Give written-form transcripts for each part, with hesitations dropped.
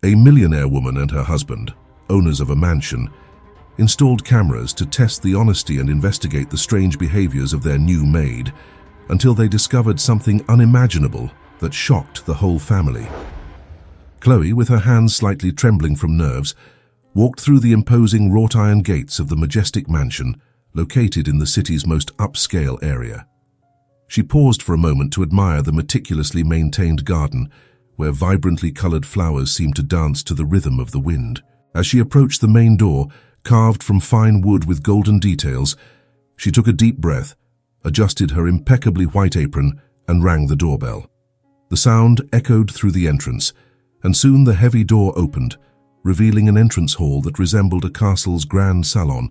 A millionaire woman and her husband, owners of a mansion, installed cameras to test the honesty and investigate the strange behaviors of their new maid, until they discovered something unimaginable that shocked the whole family. Chloe, with her hands slightly trembling from nerves, walked through the imposing wrought-iron gates of the majestic mansion located in the city's most upscale area. She paused for a moment to admire the meticulously maintained garden, where vibrantly colored flowers seemed to dance to the rhythm of the wind. As she approached the main door, carved from fine wood with golden details, she took a deep breath, adjusted her impeccably white apron, and rang the doorbell. The sound echoed through the entrance, and soon the heavy door opened, revealing an entrance hall that resembled a castle's grand salon,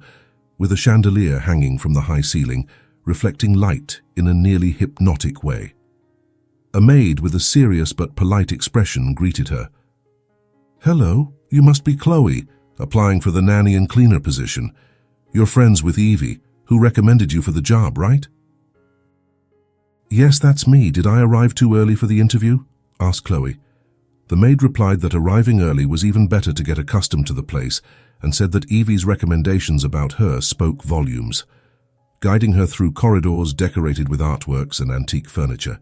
with a chandelier hanging from the high ceiling, reflecting light in a nearly hypnotic way. A maid with a serious but polite expression greeted her. "Hello, you must be Chloe, applying for the nanny and cleaner position. You're friends with Evie, who recommended you for the job, right?" "Yes, that's me. Did I arrive too early for the interview?" asked Chloe. The maid replied that arriving early was even better to get accustomed to the place, and said that Evie's recommendations about her spoke volumes. Guiding her through corridors decorated with artworks and antique furniture,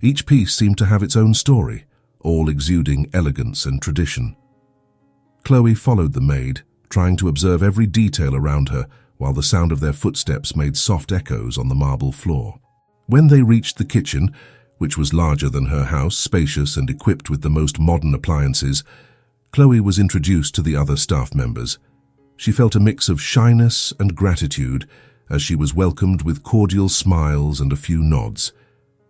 each piece seemed to have its own story, all exuding elegance and tradition. Chloe followed the maid, trying to observe every detail around her, while the sound of their footsteps made soft echoes on the marble floor. When they reached the kitchen, which was larger than her house, spacious and equipped with the most modern appliances, Chloe was introduced to the other staff members. She felt a mix of shyness and gratitude as she was welcomed with cordial smiles and a few nods.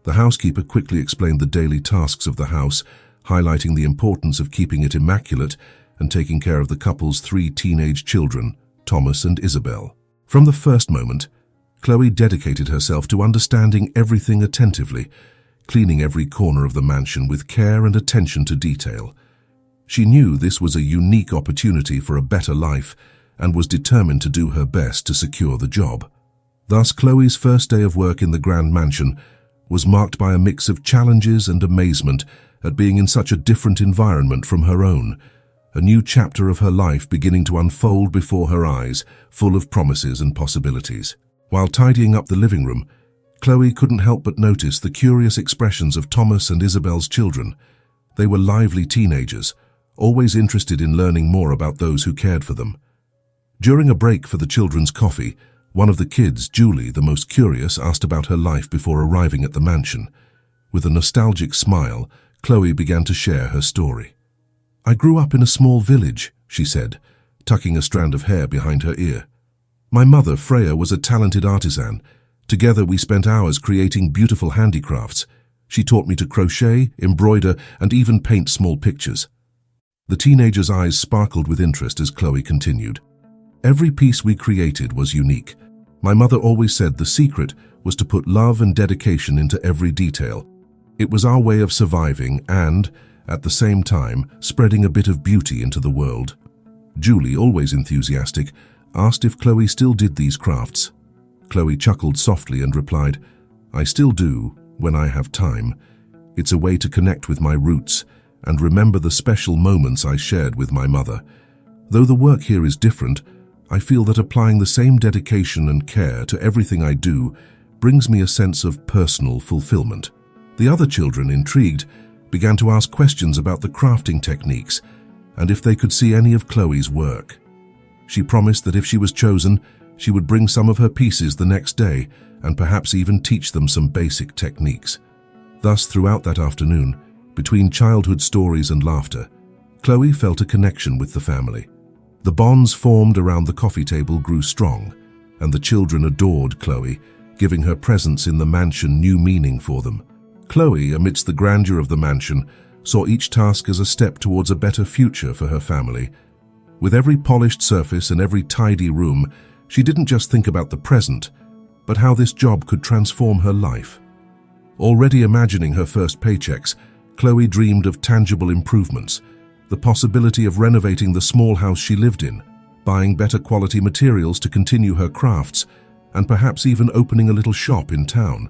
The housekeeper quickly explained the daily tasks of the house, highlighting the importance of keeping it immaculate and taking care of the couple's 3 teenage children, Thomas and Isabel. From the first moment, Chloe dedicated herself to understanding everything attentively, cleaning every corner of the mansion with care and attention to detail. She knew this was a unique opportunity for a better life and was determined to do her best to secure the job. Thus, Chloe's first day of work in the grand mansion was marked by a mix of challenges and amazement at being in such a different environment from her own, a new chapter of her life beginning to unfold before her eyes, full of promises and possibilities. While tidying up the living room, Chloe couldn't help but notice the curious expressions of Thomas and Isabel's children. They were lively teenagers, always interested in learning more about those who cared for them. During a break for the children's coffee, one of the kids, Julie, the most curious, asked about her life before arriving at the mansion. With a nostalgic smile, Chloe began to share her story. "I grew up in a small village," she said, tucking a strand of hair behind her ear. "My mother, Freya, was a talented artisan. Together we spent hours creating beautiful handicrafts. She taught me to crochet, embroider, and even paint small pictures." The teenager's eyes sparkled with interest as Chloe continued. "Every piece we created was unique. My mother always said the secret was to put love and dedication into every detail. It was our way of surviving and, at the same time, spreading a bit of beauty into the world." Julie, always enthusiastic, asked if Chloe still did these crafts. Chloe chuckled softly and replied, "I still do, when I have time. It's a way to connect with my roots and remember the special moments I shared with my mother. Though the work here is different, I feel that applying the same dedication and care to everything I do brings me a sense of personal fulfillment." The other children, intrigued, began to ask questions about the crafting techniques and if they could see any of Chloe's work. She promised that if she was chosen, she would bring some of her pieces the next day and perhaps even teach them some basic techniques. Thus, throughout that afternoon, between childhood stories and laughter, Chloe felt a connection with the family. The bonds formed around the coffee table grew strong, and the children adored Chloe, giving her presence in the mansion new meaning for them. Chloe, amidst the grandeur of the mansion, saw each task as a step towards a better future for her family. With every polished surface and every tidy room, she didn't just think about the present, but how this job could transform her life. Already imagining her first paychecks, Chloe dreamed of tangible improvements, the possibility of renovating the small house she lived in, buying better quality materials to continue her crafts, and perhaps even opening a little shop in town.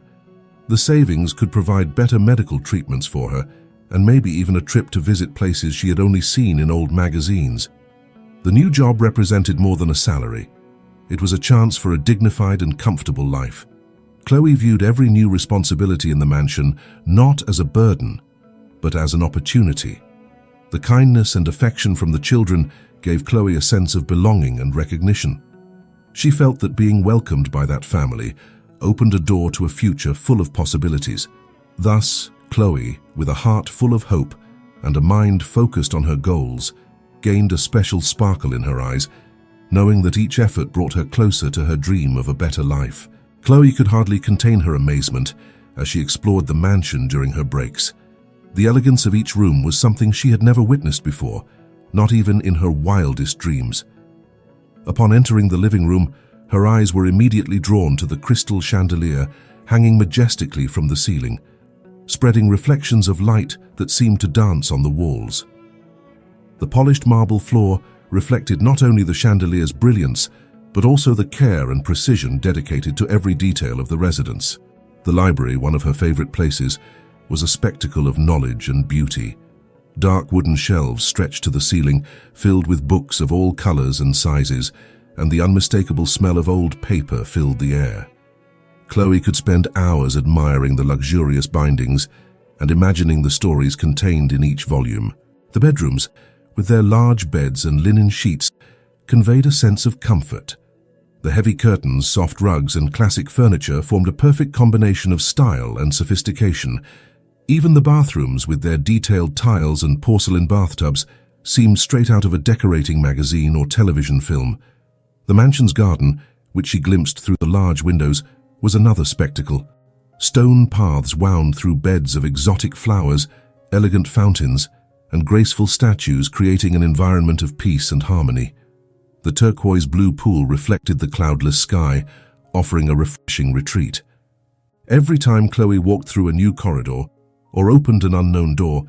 The savings could provide better medical treatments for her, and maybe even a trip to visit places she had only seen in old magazines. The new job represented more than a salary. It was a chance for a dignified and comfortable life. Chloe viewed every new responsibility in the mansion not as a burden, but as an opportunity. The kindness and affection from the children gave Chloe a sense of belonging and recognition. She felt that being welcomed by that family opened a door to a future full of possibilities. Thus, Chloe, with a heart full of hope and a mind focused on her goals, gained a special sparkle in her eyes, knowing that each effort brought her closer to her dream of a better life. Chloe could hardly contain her amazement as she explored the mansion during her breaks. The elegance of each room was something she had never witnessed before, not even in her wildest dreams. Upon entering the living room, her eyes were immediately drawn to the crystal chandelier hanging majestically from the ceiling, spreading reflections of light that seemed to dance on the walls. The polished marble floor reflected not only the chandelier's brilliance, but also the care and precision dedicated to every detail of the residence. The library, one of her favorite places, was a spectacle of knowledge and beauty. Dark wooden shelves stretched to the ceiling, filled with books of all colors and sizes, and the unmistakable smell of old paper filled the air. Chloe could spend hours admiring the luxurious bindings and imagining the stories contained in each volume. The bedrooms, with their large beds and linen sheets, conveyed a sense of comfort. The heavy curtains, soft rugs, and classic furniture formed a perfect combination of style and sophistication. Even the bathrooms, with their detailed tiles and porcelain bathtubs, seemed straight out of a decorating magazine or television film. The mansion's garden, which she glimpsed through the large windows, was another spectacle. Stone paths wound through beds of exotic flowers, elegant fountains, and graceful statues, creating an environment of peace and harmony. The turquoise blue pool reflected the cloudless sky, offering a refreshing retreat. Every time Chloe walked through a new corridor or opened an unknown door,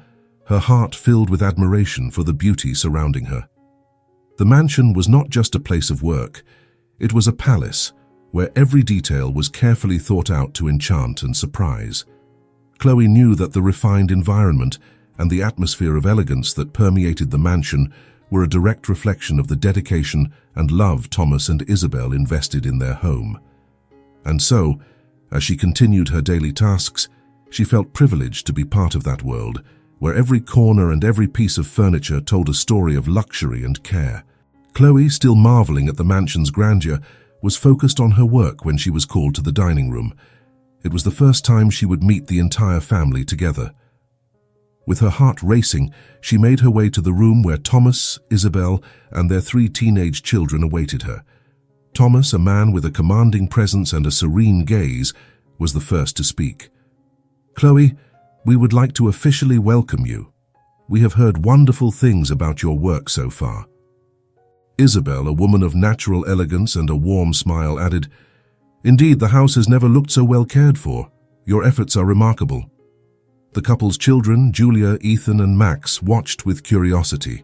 her heart filled with admiration for the beauty surrounding her. The mansion was not just a place of work, it was a palace where every detail was carefully thought out to enchant and surprise. Chloe knew that the refined environment and the atmosphere of elegance that permeated the mansion were a direct reflection of the dedication and love Thomas and Isabel invested in their home. And so, as she continued her daily tasks, she felt privileged to be part of that world, where every corner and every piece of furniture told a story of luxury and care. Chloe, still marveling at the mansion's grandeur, was focused on her work when she was called to the dining room. It was the first time she would meet the entire family together. With her heart racing, she made her way to the room where Thomas, Isabel, and their 3 teenage children awaited her. Thomas, a man with a commanding presence and a serene gaze, was the first to speak. "Chloe, we would like to officially welcome you. We have heard wonderful things about your work so far." Isabel, a woman of natural elegance and a warm smile, added, "Indeed, the house has never looked so well cared for. Your efforts are remarkable." The couple's children, Julia, Ethan, and Max, watched with curiosity.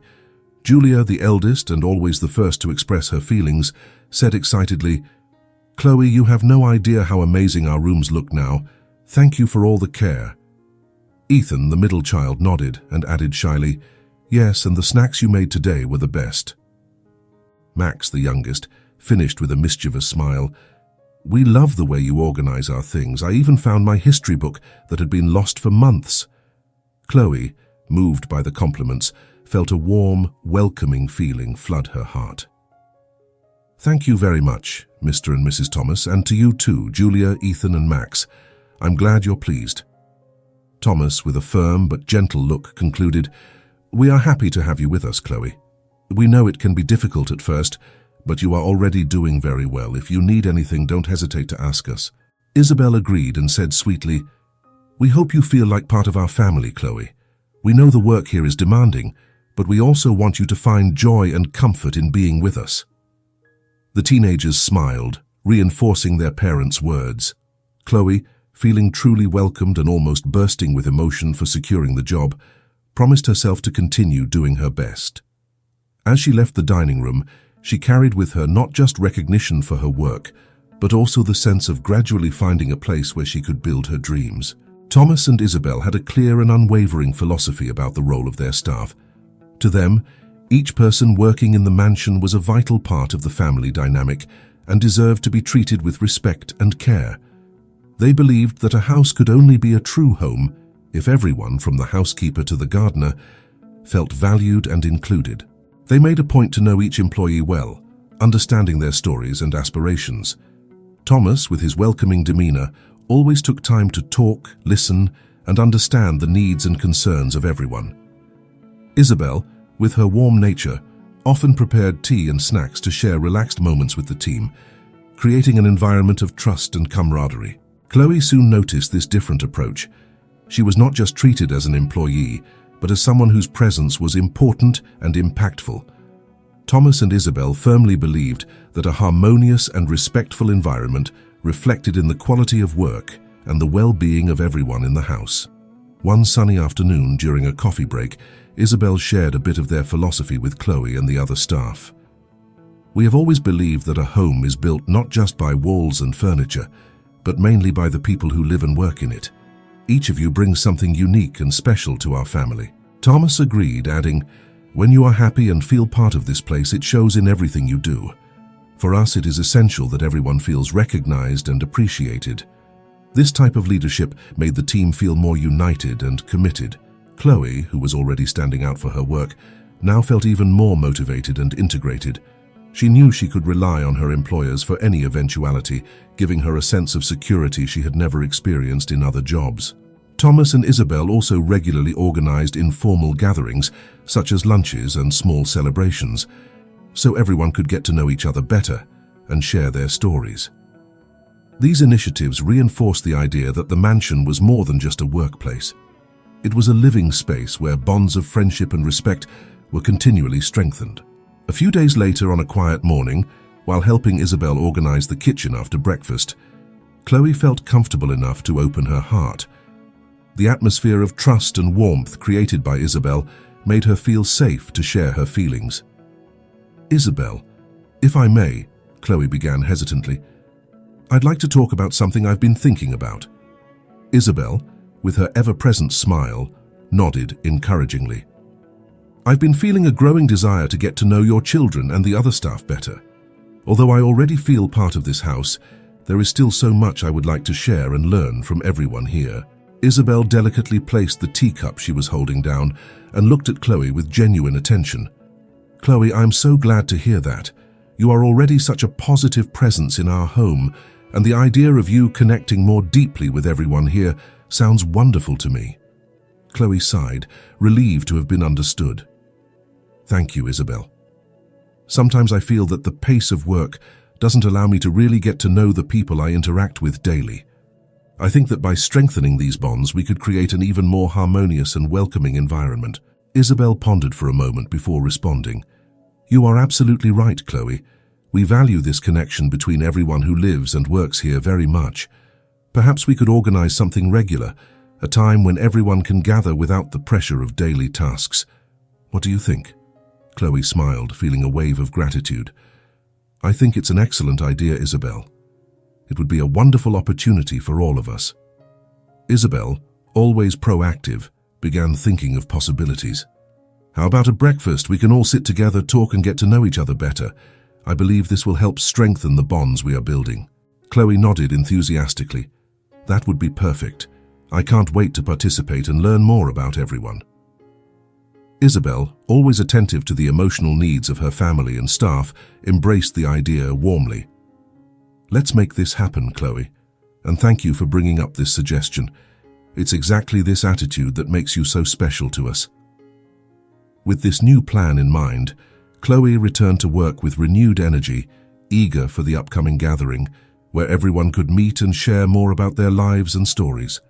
Julia, the eldest and always the first to express her feelings, said excitedly, "Chloe, you have no idea how amazing our rooms look now. Thank you for all the care." Ethan, the middle child, nodded and added shyly, "Yes, and the snacks you made today were the best." Max, the youngest, finished with a mischievous smile. "We love the way you organize our things. I even found my history book that had been lost for months." Chloe, moved by the compliments, felt a warm, welcoming feeling flood her heart. "Thank you very much, Mr. and Mrs. Thomas, and to you too, Julia, Ethan, and Max. I'm glad you're pleased." Thomas, with a firm but gentle look, concluded, "We are happy to have you with us, Chloe. We know it can be difficult at first, but you are already doing very well. If you need anything, don't hesitate to ask us." Isabel agreed and said sweetly, "We hope you feel like part of our family, Chloe. We know the work here is demanding, but we also want you to find joy and comfort in being with us." The teenagers smiled, reinforcing their parents' words. Chloe, feeling truly welcomed and almost bursting with emotion for securing the job, promised herself to continue doing her best. As she left the dining room, she carried with her not just recognition for her work, but also the sense of gradually finding a place where she could build her dreams. Thomas and Isabel had a clear and unwavering philosophy about the role of their staff. To them, each person working in the mansion was a vital part of the family dynamic and deserved to be treated with respect and care. They believed that a house could only be a true home if everyone, from the housekeeper to the gardener, felt valued and included. They made a point to know each employee well, understanding their stories and aspirations. Thomas, with his welcoming demeanor, always took time to talk, listen, and understand the needs and concerns of everyone. Isabel, with her warm nature, often prepared tea and snacks to share relaxed moments with the team, creating an environment of trust and camaraderie. Chloe soon noticed this different approach. She was not just treated as an employee, but as someone whose presence was important and impactful. Thomas and Isabel firmly believed that a harmonious and respectful environment reflected in the quality of work and the well-being of everyone in the house. One sunny afternoon during a coffee break, Isabel shared a bit of their philosophy with Chloe and the other staff. "We have always believed that a home is built not just by walls and furniture, but mainly by the people who live and work in it. Each of you brings something unique and special to our family." Thomas agreed, adding, "When you are happy and feel part of this place, it shows in everything you do. For us, it is essential that everyone feels recognized and appreciated." This type of leadership made the team feel more united and committed. Chloe, who was already standing out for her work, now felt even more motivated and integrated. She knew she could rely on her employers for any eventuality, giving her a sense of security she had never experienced in other jobs. Thomas and Isabel also regularly organized informal gatherings, such as lunches and small celebrations, so everyone could get to know each other better and share their stories. These initiatives reinforced the idea that the mansion was more than just a workplace. It was a living space where bonds of friendship and respect were continually strengthened. A few days later, on a quiet morning, while helping Isabel organize the kitchen after breakfast, Chloe felt comfortable enough to open her heart. The atmosphere of trust and warmth created by Isabel made her feel safe to share her feelings. "Isabel, if I may," Chloe began hesitantly, "I'd like to talk about something I've been thinking about." Isabel, with her ever-present smile, nodded encouragingly. "I've been feeling a growing desire to get to know your children and the other staff better. Although I already feel part of this house, there is still so much I would like to share and learn from everyone here." Isabel delicately placed the teacup she was holding down and looked at Chloe with genuine attention. "Chloe, I'm so glad to hear that. You are already such a positive presence in our home, and the idea of you connecting more deeply with everyone here sounds wonderful to me." Chloe sighed, relieved to have been understood. "Thank you, Isabel. Sometimes I feel that the pace of work doesn't allow me to really get to know the people I interact with daily. I think that by strengthening these bonds, we could create an even more harmonious and welcoming environment." Isabel pondered for a moment before responding. "You are absolutely right, Chloe. We value this connection between everyone who lives and works here very much. Perhaps we could organize something regular, a time when everyone can gather without the pressure of daily tasks. What do you think?" Chloe smiled, feeling a wave of gratitude. "I think it's an excellent idea, Isabel. It would be a wonderful opportunity for all of us." Isabel, always proactive, began thinking of possibilities. "How about a breakfast? We can all sit together, talk and get to know each other better. I believe this will help strengthen the bonds we are building." Chloe nodded enthusiastically. "That would be perfect. I can't wait to participate and learn more about everyone." Isabel, always attentive to the emotional needs of her family and staff, embraced the idea warmly. "Let's make this happen, Chloe, and thank you for bringing up this suggestion. It's exactly this attitude that makes you so special to us." With this new plan in mind, Chloe returned to work with renewed energy, eager for the upcoming gathering, where everyone could meet and share more about their lives and stories.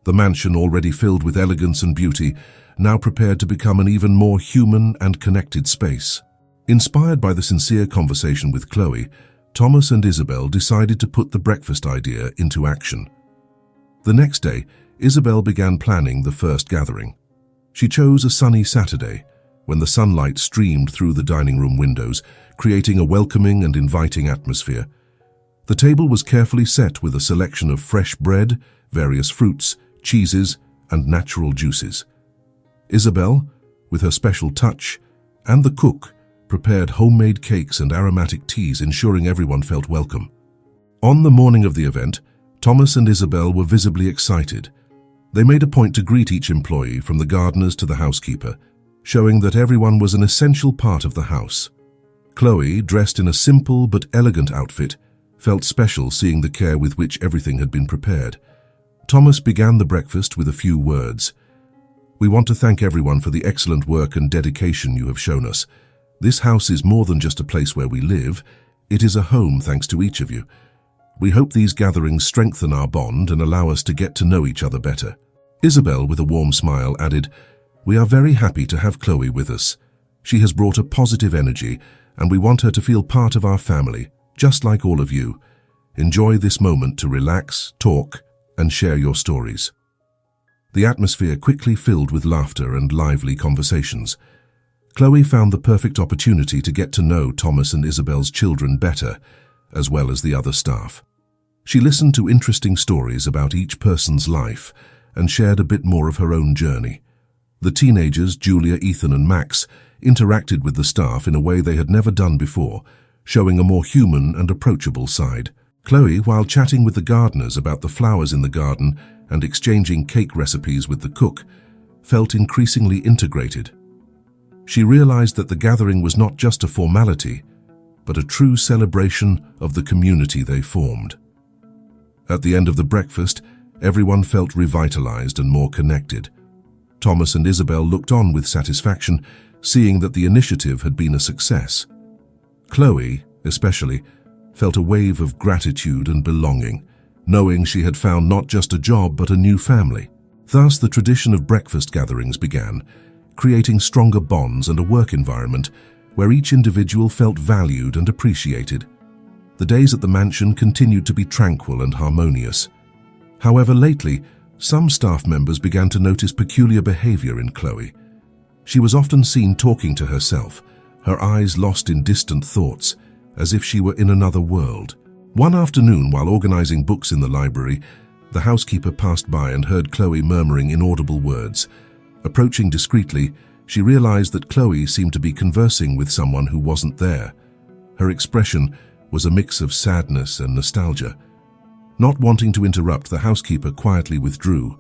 The mansion, already filled with elegance and beauty, now prepared to become an even more human and connected space. Inspired by the sincere conversation with Chloe, Thomas and Isabel decided to put the breakfast idea into action. The next day, Isabel began planning the first gathering. She chose a sunny Saturday, when the sunlight streamed through the dining room windows, creating a welcoming and inviting atmosphere. The table was carefully set with a selection of fresh bread, various fruits, cheeses, and natural juices. Isabel, with her special touch, and the cook, prepared homemade cakes and aromatic teas, ensuring everyone felt welcome. On the morning of the event, Thomas and Isabel were visibly excited. They made a point to greet each employee, from the gardeners to the housekeeper, showing that everyone was an essential part of the house. Chloe, dressed in a simple but elegant outfit, felt special seeing the care with which everything had been prepared. Thomas began the breakfast with a few words. "We want to thank everyone for the excellent work and dedication you have shown us. This house is more than just a place where we live. It is a home thanks to each of you. We hope these gatherings strengthen our bond and allow us to get to know each other better." Isabel, with a warm smile, added, "We are very happy to have Chloe with us. She has brought a positive energy, and we want her to feel part of our family, just like all of you. Enjoy this moment to relax, talk, and share your stories." The atmosphere quickly filled with laughter and lively conversations. Chloe found the perfect opportunity to get to know Thomas and Isabel's children better, as well as the other staff. She listened to interesting stories about each person's life and shared a bit more of her own journey. The teenagers, Julia, Ethan, and Max, interacted with the staff in a way they had never done before, showing a more human and approachable side. Chloe, while chatting with the gardeners about the flowers in the garden and exchanging cake recipes with the cook, felt increasingly integrated. She realized that the gathering was not just a formality, but a true celebration of the community they formed. At the end of the breakfast, everyone felt revitalized and more connected. Thomas and Isabel looked on with satisfaction, seeing that the initiative had been a success. Chloe, especially, felt a wave of gratitude and belonging, knowing she had found not just a job but a new family. Thus, the tradition of breakfast gatherings began, creating stronger bonds and a work environment where each individual felt valued and appreciated. The days at the mansion continued to be tranquil and harmonious. However, lately, some staff members began to notice peculiar behavior in Chloe. She was often seen talking to herself, her eyes lost in distant thoughts, as if she were in another world. One afternoon, while organizing books in the library, the housekeeper passed by and heard Chloe murmuring inaudible words. Approaching discreetly, she realized that Chloe seemed to be conversing with someone who wasn't there. Her expression was a mix of sadness and nostalgia. Not wanting to interrupt, the housekeeper quietly withdrew,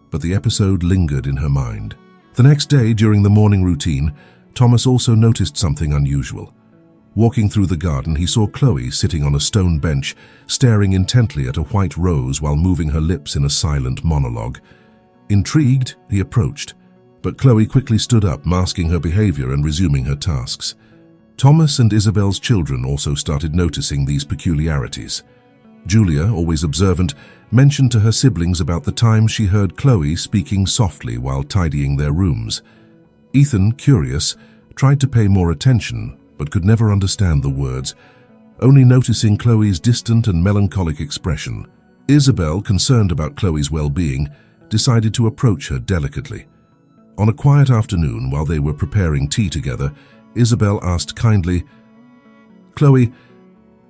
but the episode lingered in her mind. The next day, during the morning routine, Thomas also noticed something unusual. Walking through the garden, he saw Chloe sitting on a stone bench, staring intently at a white rose while moving her lips in a silent monologue. Intrigued, he approached, but Chloe quickly stood up, masking her behavior and resuming her tasks. Thomas and Isabel's children also started noticing these peculiarities. Julia, always observant, mentioned to her siblings about the time she heard Chloe speaking softly while tidying their rooms. Ethan, curious, tried to pay more attention, but could never understand the words, only noticing Chloe's distant and melancholic expression. Isabel, concerned about Chloe's well-being, decided to approach her delicately. On a quiet afternoon, while they were preparing tea together, Isabel asked kindly, "Chloe,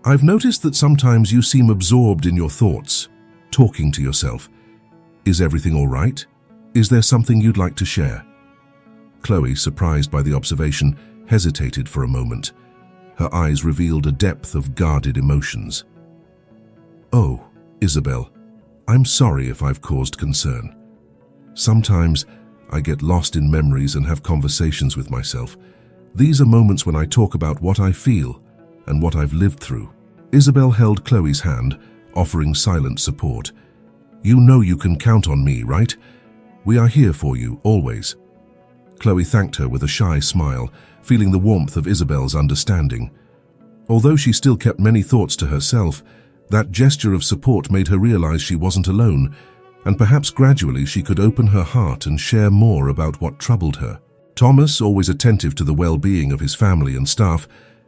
I've noticed that sometimes you seem absorbed in your thoughts, talking to yourself. Is everything all right? Is there something you'd like to share?" Chloe, surprised by the observation, hesitated for a moment. Her eyes revealed a depth of guarded emotions. "Oh, Isabel, I'm sorry if I've caused concern. Sometimes I get lost in memories and have conversations with myself. These are moments when I talk about what I feel and what I've lived through." Isabel held Chloe's hand, offering silent support. "You know you can count on me, right? We are here for you, always." Chloe thanked her with a shy smile, feeling the warmth of Isabel's understanding. Although she still kept many thoughts to herself, that gesture of support made her realize she wasn't alone, and perhaps gradually she could open her heart and share more about what troubled her. Thomas, always attentive to the well-being of his family and staff,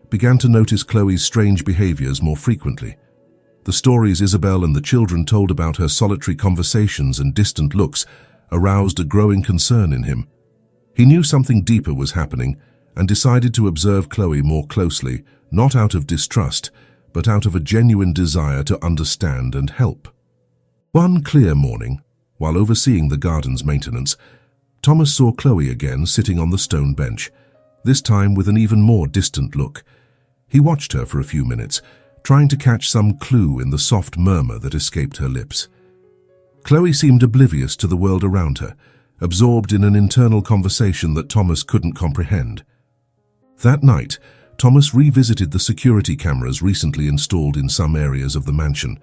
began to notice Chloe's strange behaviors more frequently. The stories Isabel and the children told about her solitary conversations and distant looks aroused a growing concern in him. He knew something deeper was happening and decided to observe Chloe more closely, not out of distrust, but out of a genuine desire to understand and help. One clear morning, While overseeing the garden's maintenance, Thomas saw Chloe again sitting on the stone bench, this time with an even more distant look. He watched her for a few minutes, trying to catch some clue in the soft murmur that escaped her lips. Chloe seemed oblivious to the world around her, absorbed in an internal conversation that Thomas couldn't comprehend. That night, Thomas revisited the security cameras recently installed in some areas of the mansion,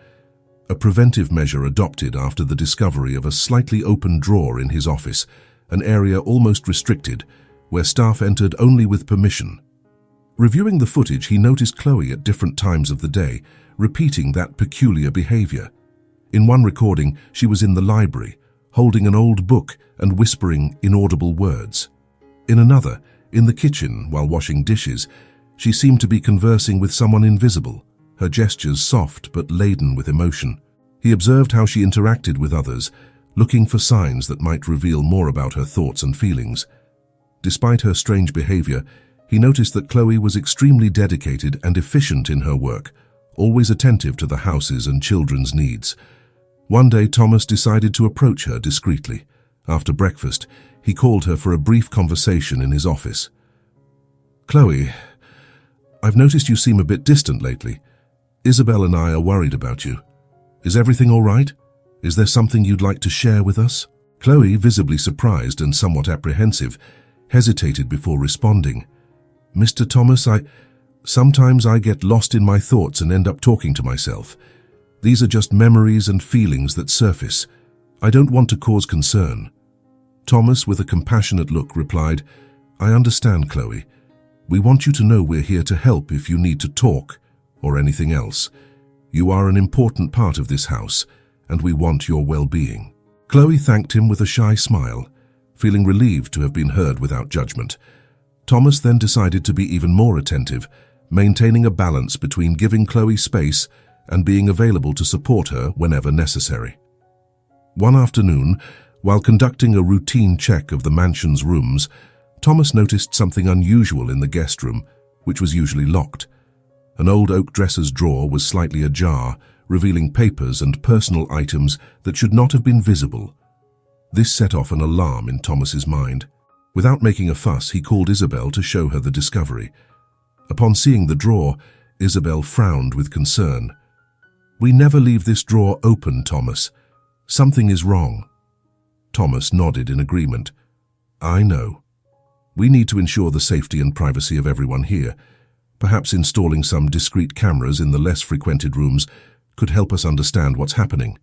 a preventive measure adopted after the discovery of a slightly open drawer in his office, an area almost restricted, where staff entered only with permission. Reviewing the footage, he noticed Chloe at different times of the day, repeating that peculiar behavior. In one recording, she was in the library, holding an old book and whispering inaudible words. In another, in the kitchen while washing dishes, she seemed to be conversing with someone invisible, her gestures soft but laden with emotion. He observed how she interacted with others, looking for signs that might reveal more about her thoughts and feelings. Despite her strange behavior, he noticed that Chloe was extremely dedicated and efficient in her work, always attentive to the house's and children's needs. One day, Thomas decided to approach her discreetly. After breakfast, he called her for a brief conversation in his office. "Chloe, I've noticed you seem a bit distant lately. Isabel and I are worried about you. Is everything all right? Is there something you'd like to share with us?" Chloe, visibly surprised and somewhat apprehensive, hesitated before responding. "Mr. Thomas, sometimes I get lost in my thoughts and end up talking to myself. These are just memories and feelings that surface. I don't want to cause concern." Thomas, with a compassionate look, replied, "I understand, Chloe. We want you to know we're here to help if you need to talk or anything else. You are an important part of this house, and we want your well-being." Chloe thanked him with a shy smile, feeling relieved to have been heard without judgment. Thomas then decided to be even more attentive, maintaining a balance between giving Chloe space and being available to support her whenever necessary. One afternoon, while conducting a routine check of the mansion's rooms, Thomas noticed something unusual in the guest room, which was usually locked. An old oak dresser's drawer was slightly ajar, revealing papers and personal items that should not have been visible. This set off an alarm in Thomas's mind. Without making a fuss, he called Isabel to show her the discovery. Upon seeing the drawer, Isabel frowned with concern. "We never leave this drawer open, Thomas. Something is wrong." Thomas nodded in agreement. "I know. We need to ensure the safety and privacy of everyone here. Perhaps installing some discreet cameras in the less frequented rooms could help us understand what's happening."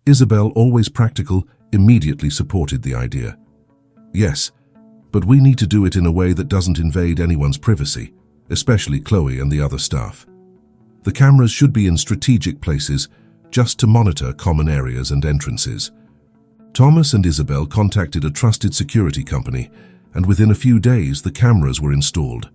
Isabel, always practical, immediately supported the idea. "Yes, but we need to do it in a way that doesn't invade anyone's privacy, especially Chloe and the other staff. The cameras should be in strategic places, just to monitor common areas and entrances." Thomas and Isabel contacted a trusted security company, and within a few days the cameras were installed.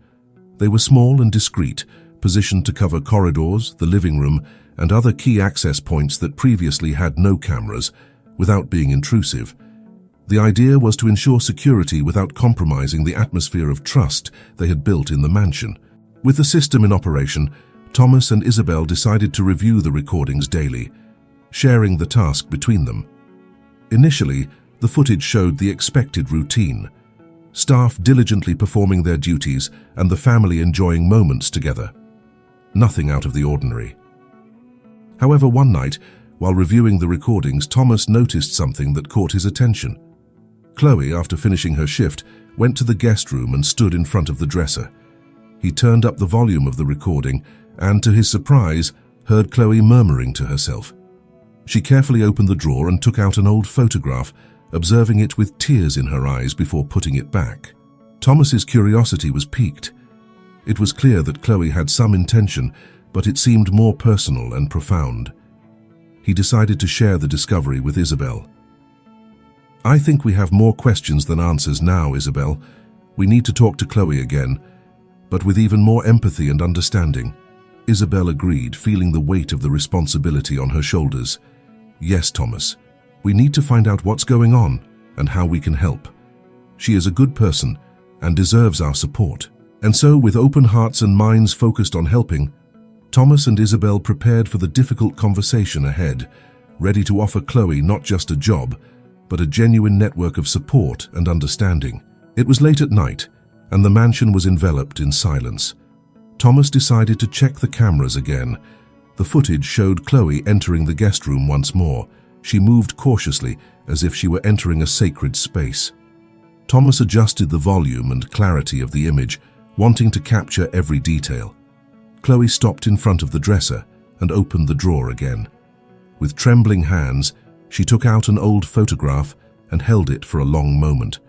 They were small and discreet, positioned to cover corridors, the living room, and other key access points that previously had no cameras, without being intrusive. The idea was to ensure security without compromising the atmosphere of trust they had built in the mansion. With the system in operation, Thomas and Isabel decided to review the recordings daily, sharing the task between them. Initially, the footage showed the expected routine: staff diligently performing their duties and the family enjoying moments together. Nothing out of the ordinary. However, one night, while reviewing the recordings, Thomas noticed something that caught his attention. Chloe, after finishing her shift, went to the guest room and stood in front of the dresser. He turned up the volume of the recording and, to his surprise, heard Chloe murmuring to herself. She carefully opened the drawer and took out an old photograph, observing it with tears in her eyes before putting it back. Thomas's curiosity was piqued. It was clear that Chloe had some intention, but it seemed more personal and profound. He decided to share the discovery with Isabel. "I think we have more questions than answers now, Isabel. We need to talk to Chloe again, but with even more empathy and understanding." Isabel agreed, feeling the weight of the responsibility on her shoulders. "Yes, Thomas. We need to find out what's going on and how we can help. She is a good person and deserves our support." And so, with open hearts and minds focused on helping, Thomas and Isabel prepared for the difficult conversation ahead, ready to offer Chloe not just a job, but a genuine network of support and understanding. It was late at night, and the mansion was enveloped in silence. Thomas decided to check the cameras again. The footage showed Chloe entering the guest room once more. She moved cautiously, as if she were entering a sacred space. Thomas adjusted the volume and clarity of the image, wanting to capture every detail. Chloe stopped in front of the dresser and opened the drawer again. With trembling hands, she took out an old photograph and held it for a long moment.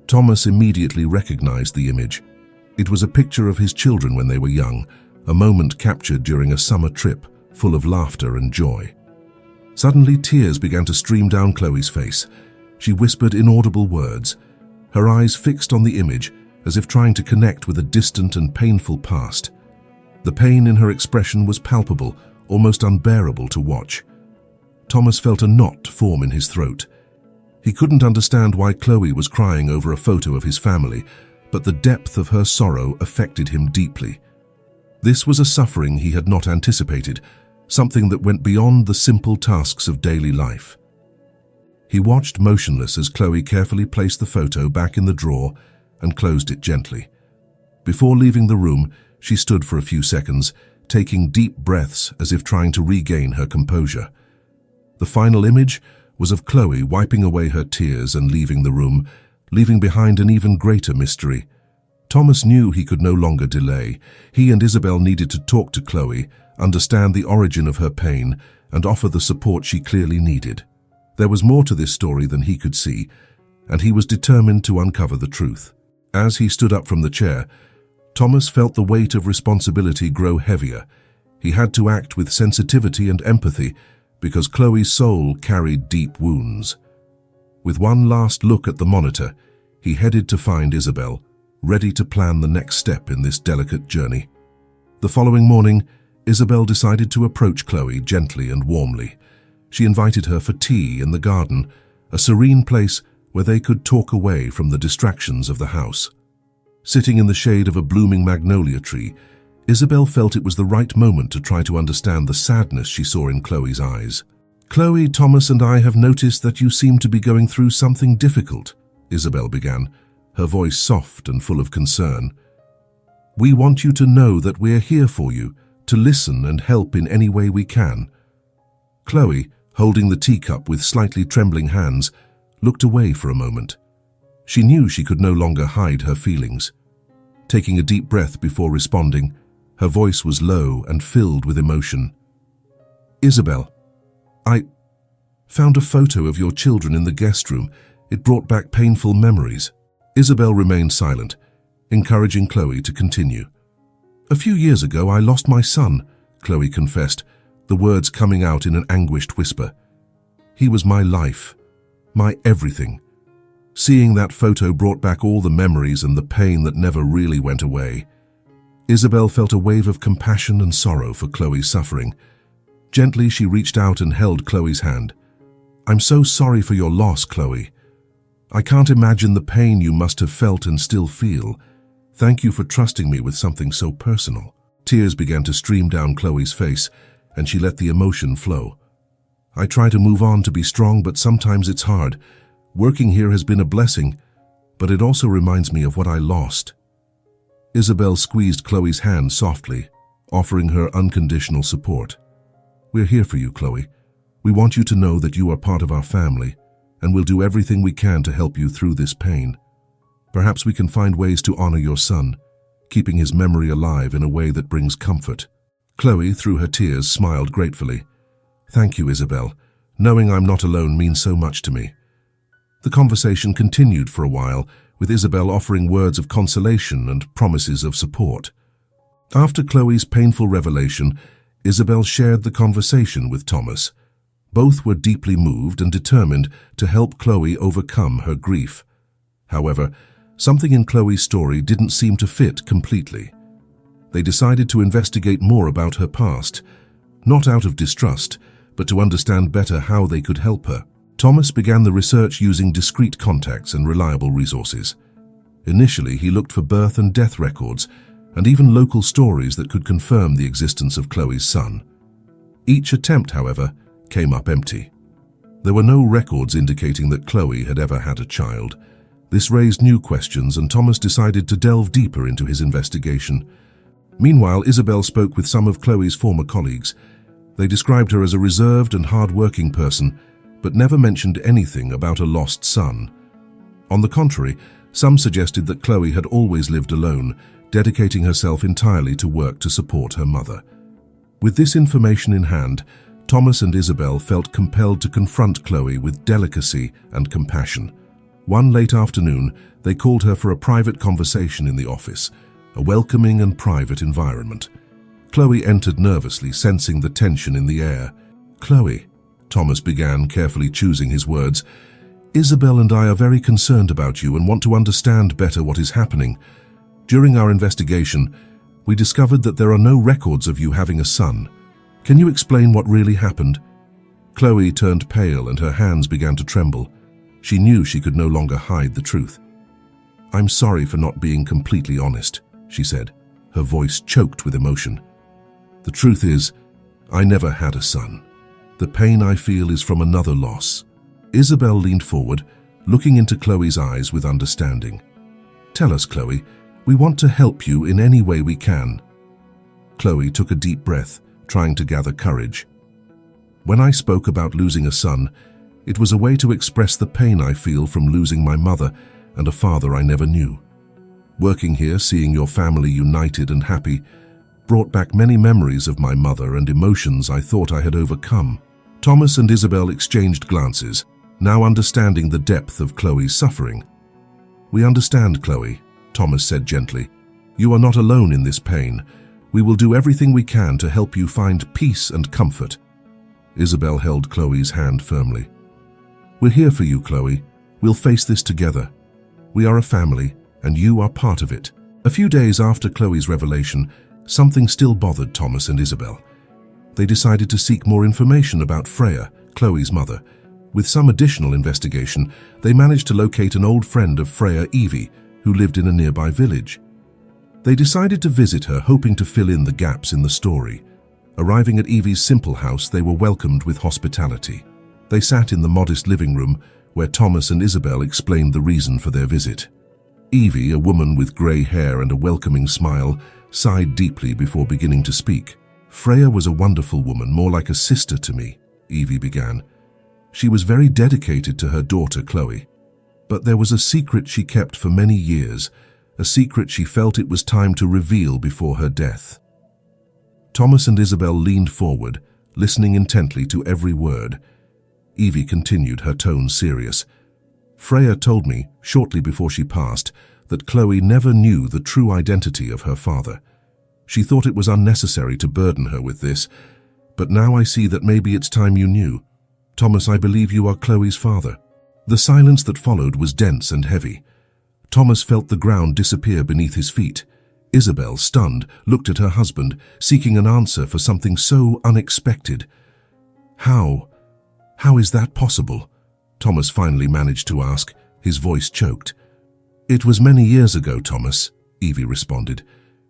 Thomas immediately recognized the image. It was a picture of his children when they were young, a moment captured during a summer trip full of laughter and joy. Suddenly, tears began to stream down Chloe's face. She whispered inaudible words, her eyes fixed on the image as if trying to connect with a distant and painful past. The pain in her expression was palpable, almost unbearable to watch. Thomas felt a knot form in his throat. He couldn't understand why Chloe was crying over a photo of his family, but the depth of her sorrow affected him deeply. This was a suffering he had not anticipated, something that went beyond the simple tasks of daily life. He watched motionless as Chloe carefully placed the photo back in the drawer and closed it gently. Before leaving the room, she stood for a few seconds, taking deep breaths as if trying to regain her composure. The final image was of Chloe wiping away her tears and leaving the room, leaving behind an even greater mystery. Thomas knew he could no longer delay. He and Isabel needed to talk to Chloe, understand the origin of her pain, and offer the support she clearly needed. There was more to this story than he could see, and he was determined to uncover the truth. As he stood up from the chair, Thomas felt the weight of responsibility grow heavier. He had to act with sensitivity and empathy because Chloe's soul carried deep wounds. With one last look at the monitor, he headed to find Isabel, ready to plan the next step in this delicate journey. The following morning, Isabel decided to approach Chloe gently and warmly. She invited her for tea in the garden, a serene place where they could talk away from the distractions of the house. Sitting in the shade of a blooming magnolia tree, Isabel felt it was the right moment to try to understand the sadness she saw in Chloe's eyes. "Chloe, Thomas and I have noticed that you seem to be going through something difficult," Isabel began, her voice soft and full of concern. "We want you to know that we're here for you, to listen and help in any way we can." Chloe, holding the teacup with slightly trembling hands, looked away for a moment. She knew she could no longer hide her feelings. Taking a deep breath before responding, her voice was low and filled with emotion. "Isabel, I found a photo of your children in the guest room. It brought back painful memories." Isabel remained silent, encouraging Chloe to continue. "A few years ago, I lost my son," Chloe confessed, the words coming out in an anguished whisper. "He was my life, my everything." Seeing that photo brought back all the memories and the pain that never really went away. Isabel felt a wave of compassion and sorrow for Chloe's suffering. Gently, she reached out and held Chloe's hand. "I'm so sorry for your loss, Chloe. I can't imagine the pain you must have felt and still feel. Thank you for trusting me with something so personal." Tears began to stream down Chloe's face, and she let the emotion flow. "I try to move on to be strong, but sometimes it's hard. Working here has been a blessing, but it also reminds me of what I lost." Isabel squeezed Chloe's hand softly, offering her unconditional support. "We're here for you, Chloe. We want you to know that you are part of our family, and we'll do everything we can to help you through this pain. Perhaps we can find ways to honor your son, keeping his memory alive in a way that brings comfort." Chloe, through her tears, smiled gratefully. "Thank you, Isabel. Knowing I'm not alone means so much to me." The conversation continued for a while, with Isabel offering words of consolation and promises of support. After Chloe's painful revelation, Isabel shared the conversation with Thomas. Both were deeply moved and determined to help Chloe overcome her grief. However, something in Chloe's story didn't seem to fit completely. They decided to investigate more about her past, not out of distrust, but to understand better how they could help her. Thomas began the research using discreet contacts and reliable resources. Initially, he looked for birth and death records, and even local stories that could confirm the existence of Chloe's son. Each attempt, however, came up empty. There were no records indicating that Chloe had ever had a child. This raised new questions, and Thomas decided to delve deeper into his investigation. Meanwhile, Isabel spoke with some of Chloe's former colleagues. They described her as a reserved and hard-working person, but never mentioned anything about a lost son. On the contrary, some suggested that Chloe had always lived alone, dedicating herself entirely to work to support her mother. With this information in hand, Thomas and Isabel felt compelled to confront Chloe with delicacy and compassion. One late afternoon, they called her for a private conversation in the office, a welcoming and private environment. Chloe entered nervously, sensing the tension in the air. "Chloe," Thomas began, carefully choosing his words, "Isabel and I are very concerned about you and want to understand better what is happening. During our investigation, we discovered that there are no records of you having a son. Can you explain what really happened?" Chloe turned pale and her hands began to tremble. She knew she could no longer hide the truth. "I'm sorry for not being completely honest," she said, her voice choked with emotion. "The truth is, I never had a son. The pain I feel is from another loss." Isabel leaned forward, looking into Chloe's eyes with understanding. "Tell us, Chloe. We want to help you in any way we can." Chloe took a deep breath, trying to gather courage. "When I spoke about losing a son, it was a way to express the pain I feel from losing my mother and a father I never knew. Working here, seeing your family united and happy, brought back many memories of my mother and emotions I thought I had overcome." Thomas and Isabel exchanged glances, now understanding the depth of Chloe's suffering. "We understand, Chloe," Thomas said gently. "You are not alone in this pain. We will do everything we can to help you find peace and comfort." Isabel held Chloe's hand firmly. "We're here for you, Chloe. We'll face this together. We are a family, and you are part of it." A few days after Chloe's revelation, something still bothered Thomas and Isabel. They decided to seek more information about Freya, Chloe's mother. With some additional investigation, they managed to locate an old friend of Freya, Evie, who lived in a nearby village. They decided to visit her, hoping to fill in the gaps in the story. Arriving at Evie's simple house, they were welcomed with hospitality. They sat in the modest living room, where Thomas and Isabel explained the reason for their visit. Evie, a woman with grey hair and a welcoming smile, sighed deeply before beginning to speak. "Freya was a wonderful woman, more like a sister to me," Evie began. "She was very dedicated to her daughter, Chloe. But there was a secret she kept for many years, a secret she felt it was time to reveal before her death." Thomas and Isabel leaned forward, listening intently to every word. Evie continued, her tone serious. "Freya told me, shortly before she passed, that Chloe never knew the true identity of her father. She thought it was unnecessary to burden her with this, but now I see that maybe it's time you knew. Thomas, I believe you are Chloe's father." The silence that followed was dense and heavy. Thomas felt the ground disappear beneath his feet. Isabel, stunned, looked at her husband, seeking an answer for something so unexpected. How is that possible?" Thomas finally managed to ask, his voice choked. "It was many years ago, Thomas," Evie responded.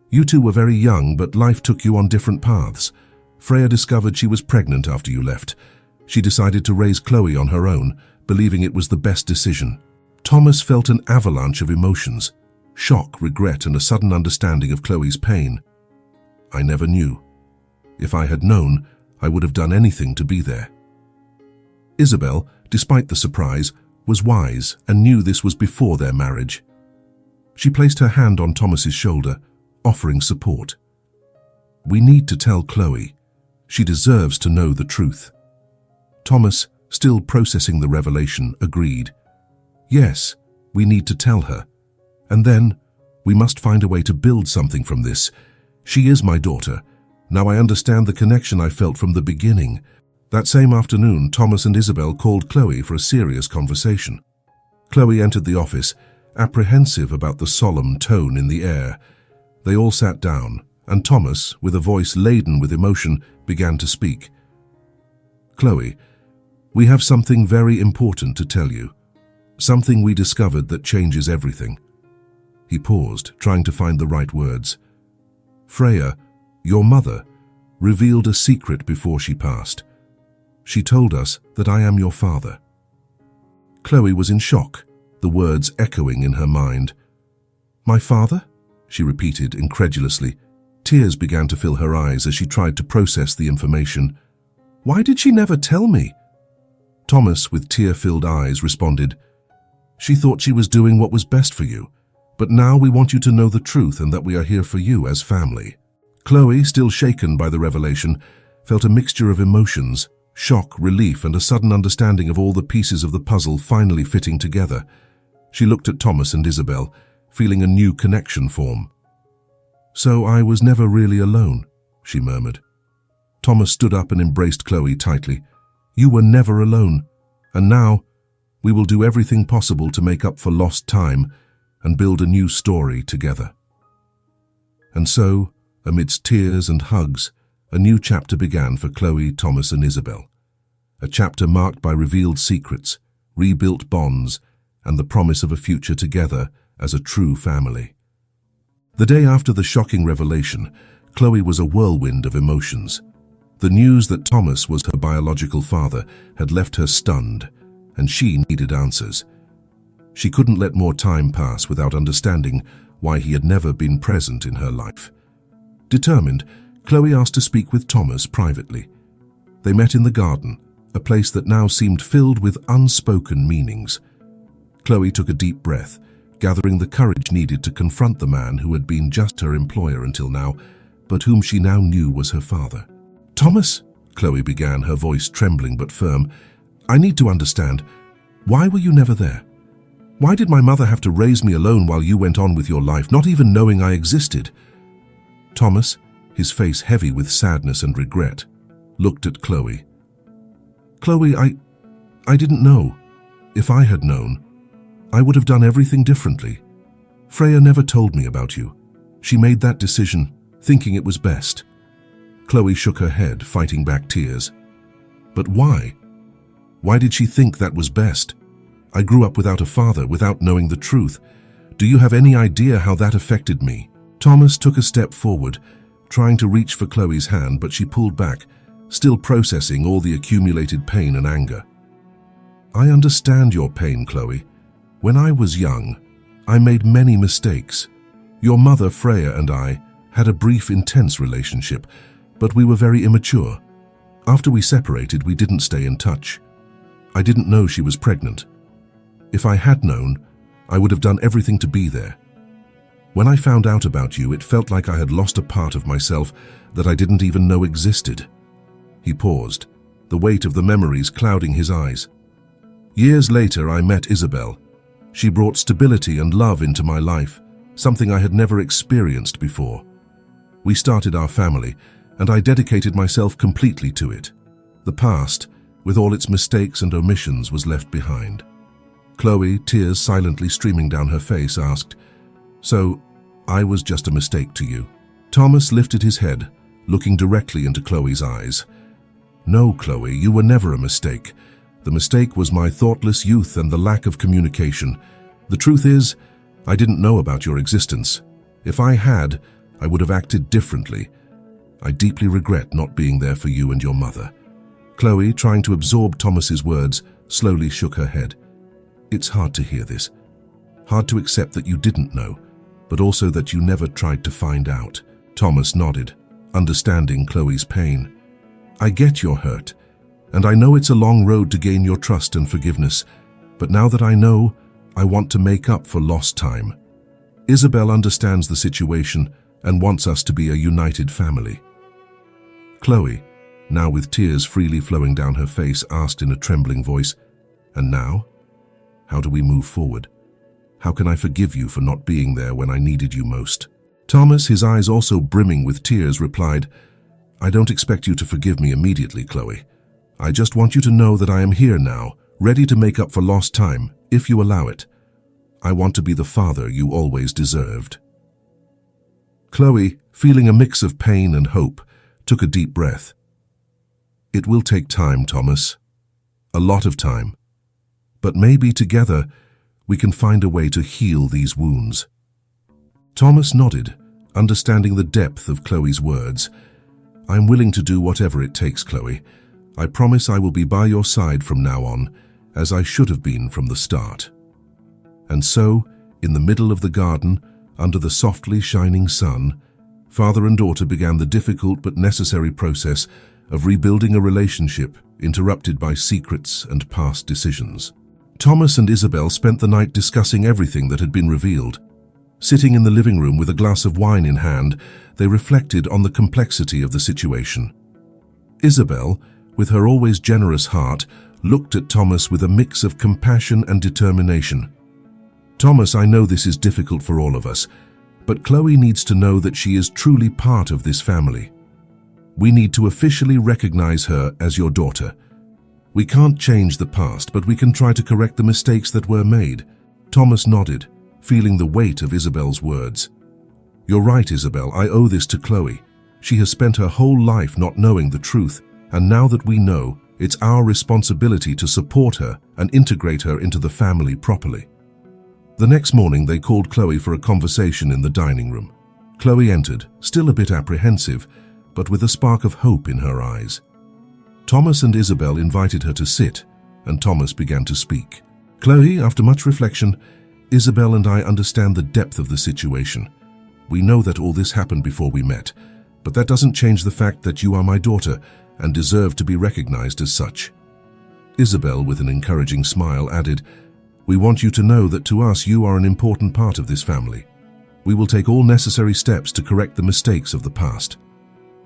"You two were very young, but life took you on different paths. Freya discovered she was pregnant after you left. She decided to raise Chloe on her own, believing it was the best decision." Thomas felt an avalanche of emotions, shock, regret, and a sudden understanding of Chloe's pain. "I never knew. If I had known, I would have done anything to be there." Isabel, despite the surprise, was wise and knew this was before their marriage. She placed her hand on Thomas's shoulder, offering support. "We need to tell Chloe. She deserves to know the truth." Thomas, still processing the revelation, agreed. "Yes, we need to tell her. And then, we must find a way to build something from this. She is my daughter. Now I understand the connection I felt from the beginning." That same afternoon, Thomas and Isabel called Chloe for a serious conversation. Chloe entered the office, apprehensive about the solemn tone in the air. They all sat down, and Thomas, with a voice laden with emotion, began to speak. "Chloe, we have something very important to tell you. Something we discovered that changes everything." He paused, trying to find the right words. "Freya, your mother, revealed a secret before she passed. She told us that I am your father." Chloe was in shock, the words echoing in her mind. "My father?" she repeated incredulously. Tears began to fill her eyes as she tried to process the information. "Why did she never tell me?" Thomas, with tear-filled eyes, responded, "She thought she was doing what was best for you, but now we want you to know the truth and that we are here for you as family." Chloe, still shaken by the revelation, felt a mixture of emotions, shock, relief, and a sudden understanding of all the pieces of the puzzle finally fitting together. She looked at Thomas and Isabel, feeling a new connection form. "So I was never really alone," she murmured. Thomas stood up and embraced Chloe tightly. "You were never alone, and now we will do everything possible to make up for lost time and build a new story together." And so, amidst tears and hugs, a new chapter began for Chloe, Thomas, and Isabel. A chapter marked by revealed secrets, rebuilt bonds, and the promise of a future together as a true family. The day after the shocking revelation, Chloe was a whirlwind of emotions. The news that Thomas was her biological father had left her stunned, and she needed answers. She couldn't let more time pass without understanding why he had never been present in her life. Determined, Chloe asked to speak with Thomas privately. They met in the garden, a place that now seemed filled with unspoken meanings. Chloe took a deep breath, gathering the courage needed to confront the man who had been just her employer until now, but whom she now knew was her father. "Thomas," Chloe began, her voice trembling but firm, "I need to understand. Why were you never there? Why did my mother have to raise me alone while you went on with your life, not even knowing I existed?" Thomas, his face heavy with sadness and regret, looked at Chloe. "Chloe, I didn't know. If I had known, I would have done everything differently. Freya never told me about you. She made that decision, thinking it was best." Chloe shook her head, fighting back tears. "But why? Why did she think that was best? I grew up without a father, without knowing the truth. Do you have any idea how that affected me?" Thomas took a step forward, trying to reach for Chloe's hand, but she pulled back, still processing all the accumulated pain and anger. "I understand your pain, Chloe. When I was young, I made many mistakes. Your mother, Freya, and I had a brief, intense relationship, but we were very immature. After we separated, we didn't stay in touch. I didn't know she was pregnant. If I had known, I would have done everything to be there. When I found out about you, it felt like I had lost a part of myself that I didn't even know existed." He paused, the weight of the memories clouding his eyes. "Years later, I met Isabel. She brought stability and love into my life, something I had never experienced before. We started our family, and I dedicated myself completely to it. The past, with all its mistakes and omissions, was left behind." Chloe, tears silently streaming down her face, asked, "So, I was just a mistake to you?" Thomas lifted his head, looking directly into Chloe's eyes. "No, Chloe, you were never a mistake. The mistake was my thoughtless youth and the lack of communication. The truth is, I didn't know about your existence. If I had, I would have acted differently. I deeply regret not being there for you and your mother." Chloe, trying to absorb Thomas's words, slowly shook her head. "It's hard to hear this. Hard to accept that you didn't know, but also that you never tried to find out." Thomas nodded, understanding Chloe's pain. "I get you're hurt, and I know it's a long road to gain your trust and forgiveness, but now that I know, I want to make up for lost time. Isabel understands the situation and wants us to be a united family." Chloe, now with tears freely flowing down her face, asked in a trembling voice, "And now? How do we move forward? How can I forgive you for not being there when I needed you most?" Thomas, his eyes also brimming with tears, replied, "I don't expect you to forgive me immediately, Chloe. I just want you to know that I am here now, ready to make up for lost time, if you allow it. I want to be the father you always deserved." Chloe, feeling a mix of pain and hope, took a deep breath. "It will take time, Thomas. A lot of time. But maybe together we can find a way to heal these wounds." Thomas nodded, understanding the depth of Chloe's words. "I'm willing to do whatever it takes, Chloe. I promise I will be by your side from now on, as I should have been from the start." And so, in the middle of the garden, under the softly shining sun, father and daughter began the difficult but necessary process of rebuilding a relationship interrupted by secrets and past decisions. Thomas and Isabel spent the night discussing everything that had been revealed. Sitting in the living room with a glass of wine in hand, they reflected on the complexity of the situation. Isabel, with her always generous heart, looked at Thomas with a mix of compassion and determination. "Thomas, I know this is difficult for all of us, but Chloe needs to know that she is truly part of this family. We need to officially recognize her as your daughter. We can't change the past, but we can try to correct the mistakes that were made." Thomas nodded, feeling the weight of Isabel's words. "You're right, Isabel, I owe this to Chloe. She has spent her whole life not knowing the truth, and now that we know, it's our responsibility to support her and integrate her into the family properly." The next morning, they called Chloe for a conversation in the dining room. Chloe entered, still a bit apprehensive, but with a spark of hope in her eyes. Thomas and Isabel invited her to sit, and Thomas began to speak. "Chloe, after much reflection, Isabel and I understand the depth of the situation. We know that all this happened before we met, but that doesn't change the fact that you are my daughter and deserve to be recognized as such." Isabel, with an encouraging smile, added, "We want you to know that to us you are an important part of this family. We will take all necessary steps to correct the mistakes of the past.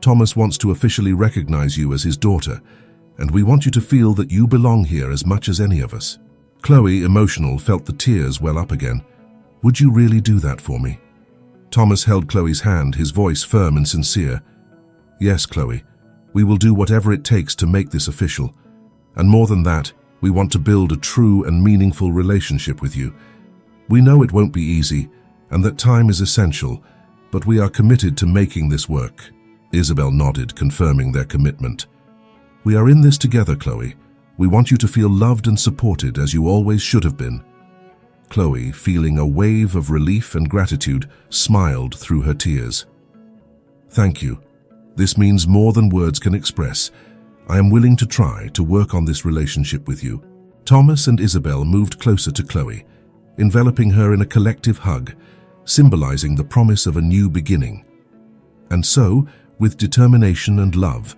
Thomas wants to officially recognize you as his daughter, and we want you to feel that you belong here as much as any of us." Chloe, emotional, felt the tears well up again. "Would you really do that for me?" Thomas held Chloe's hand, his voice firm and sincere. "Yes, Chloe, we will do whatever it takes to make this official. And more than that, we want to build a true and meaningful relationship with you. We know it won't be easy, and that time is essential, but we are committed to making this work." Isabel nodded, confirming their commitment. "We are in this together, Chloe. We want you to feel loved and supported as you always should have been." Chloe, feeling a wave of relief and gratitude, smiled through her tears. "Thank you. This means more than words can express. I am willing to try to work on this relationship with you." Thomas and Isabel moved closer to Chloe, enveloping her in a collective hug, symbolizing the promise of a new beginning. And so, with determination and love,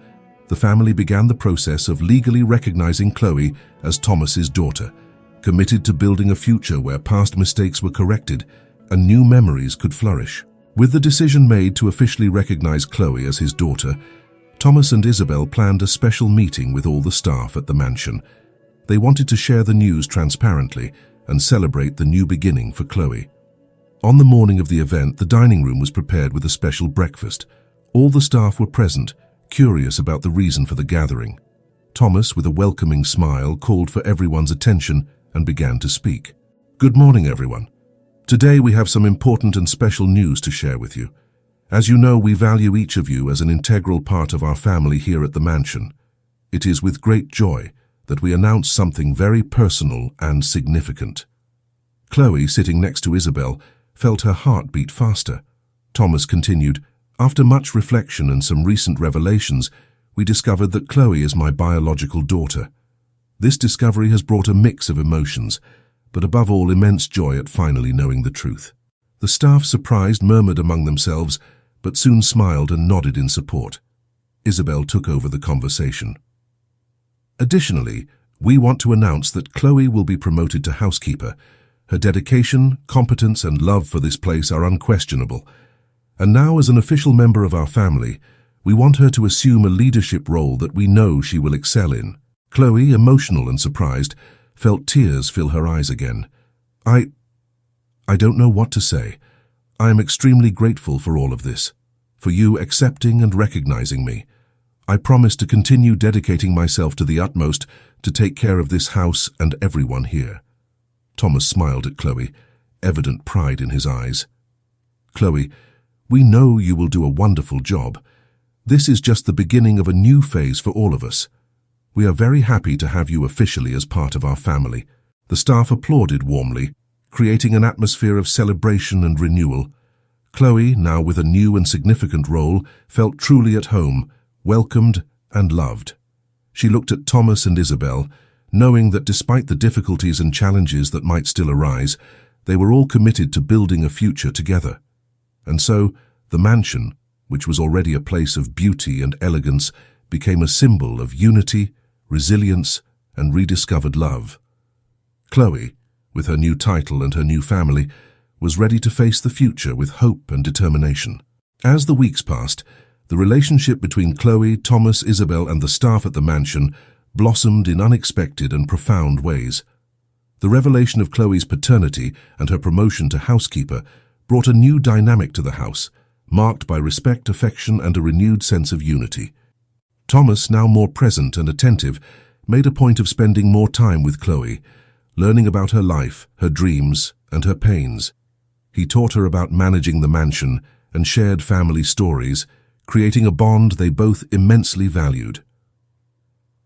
the family began the process of legally recognizing Chloe as Thomas's daughter, committed to building a future where past mistakes were corrected and new memories could flourish. With the decision made to officially recognize Chloe as his daughter, Thomas and Isabel planned a special meeting with all the staff at the mansion. They wanted to share the news transparently and celebrate the new beginning for Chloe. On the morning of the event, the dining room was prepared with a special breakfast. All the staff were present, curious about the reason for the gathering. Thomas, with a welcoming smile, called for everyone's attention and began to speak. "Good morning, everyone. Today we have some important and special news to share with you. As you know, we value each of you as an integral part of our family here at the mansion. It is with great joy that we announce something very personal and significant." Chloe, sitting next to Isabel, felt her heart beat faster. Thomas continued, "After much reflection and some recent revelations, we discovered that Chloe is my biological daughter. This discovery has brought a mix of emotions, but above all, immense joy at finally knowing the truth." The staff, surprised, murmured among themselves, but soon smiled and nodded in support. Isabel took over the conversation. "Additionally, we want to announce that Chloe will be promoted to housekeeper. Her dedication, competence, and love for this place are unquestionable. And now, as an official member of our family, we want her to assume a leadership role that we know she will excel in." Chloe, emotional and surprised, felt tears fill her eyes again. I don't know what to say. I am extremely grateful for all of this, for you accepting and recognizing me. I promise to continue dedicating myself to the utmost to take care of this house and everyone here." Thomas smiled at Chloe, evident pride in his eyes. "Chloe, we know you will do a wonderful job. This is just the beginning of a new phase for all of us. We are very happy to have you officially as part of our family." The staff applauded warmly, creating an atmosphere of celebration and renewal. Chloe, now with a new and significant role, felt truly at home, welcomed and loved. She looked at Thomas and Isabel, knowing that despite the difficulties and challenges that might still arise, they were all committed to building a future together. And so, the mansion, which was already a place of beauty and elegance, became a symbol of unity, resilience, and rediscovered love. Chloe, with her new title and her new family, was ready to face the future with hope and determination. As the weeks passed, the relationship between Chloe, Thomas, Isabel, and the staff at the mansion blossomed in unexpected and profound ways. The revelation of Chloe's paternity and her promotion to housekeeper brought a new dynamic to the house, marked by respect, affection, and a renewed sense of unity. Thomas, now more present and attentive, made a point of spending more time with Chloe, learning about her life, her dreams, and her pains. He taught her about managing the mansion and shared family stories, creating a bond they both immensely valued.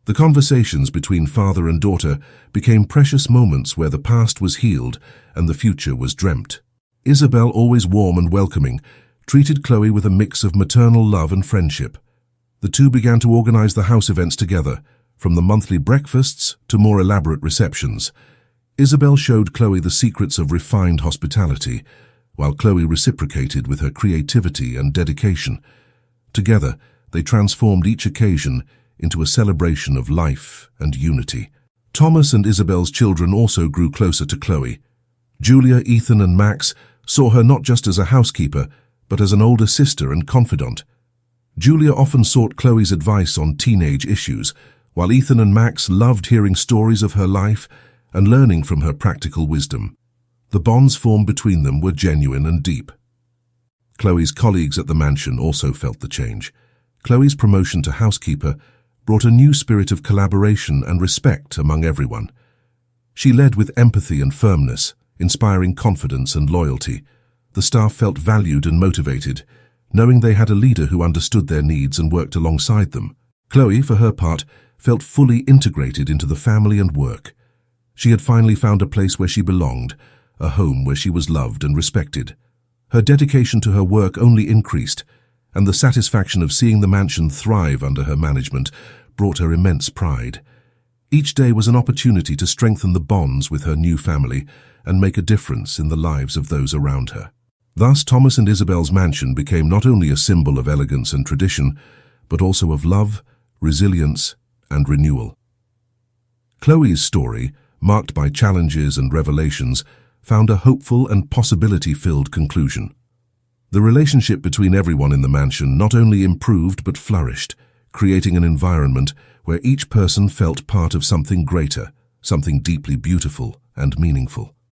The conversations between father and daughter became precious moments where the past was healed and the future was dreamt. Isabel, always warm and welcoming, treated Chloe with a mix of maternal love and friendship. The two began to organize the house events together, from the monthly breakfasts to more elaborate receptions. Isabel showed Chloe the secrets of refined hospitality, while Chloe reciprocated with her creativity and dedication. Together, they transformed each occasion into a celebration of life and unity. Thomas and Isabel's children also grew closer to Chloe. Julia, Ethan, and Max saw her not just as a housekeeper, but as an older sister and confidant. Julia often sought Chloe's advice on teenage issues, while Ethan and Max loved hearing stories of her life and learning from her practical wisdom. The bonds formed between them were genuine and deep. Chloe's colleagues at the mansion also felt the change. Chloe's promotion to housekeeper brought a new spirit of collaboration and respect among everyone. She led with empathy and firmness, inspiring confidence and loyalty. The staff felt valued and motivated, knowing they had a leader who understood their needs and worked alongside them. Chloe, for her part, felt fully integrated into the family and work. She had finally found a place where she belonged, a home where she was loved and respected. Her dedication to her work only increased, and the satisfaction of seeing the mansion thrive under her management brought her immense pride. Each day was an opportunity to strengthen the bonds with her new family and make a difference in the lives of those around her. Thus, Thomas and Isabel's mansion became not only a symbol of elegance and tradition, but also of love, resilience, and renewal. Chloe's story, marked by challenges and revelations, found a hopeful and possibility-filled conclusion. The relationship between everyone in the mansion not only improved but flourished, creating an environment where each person felt part of something greater, something deeply beautiful and meaningful.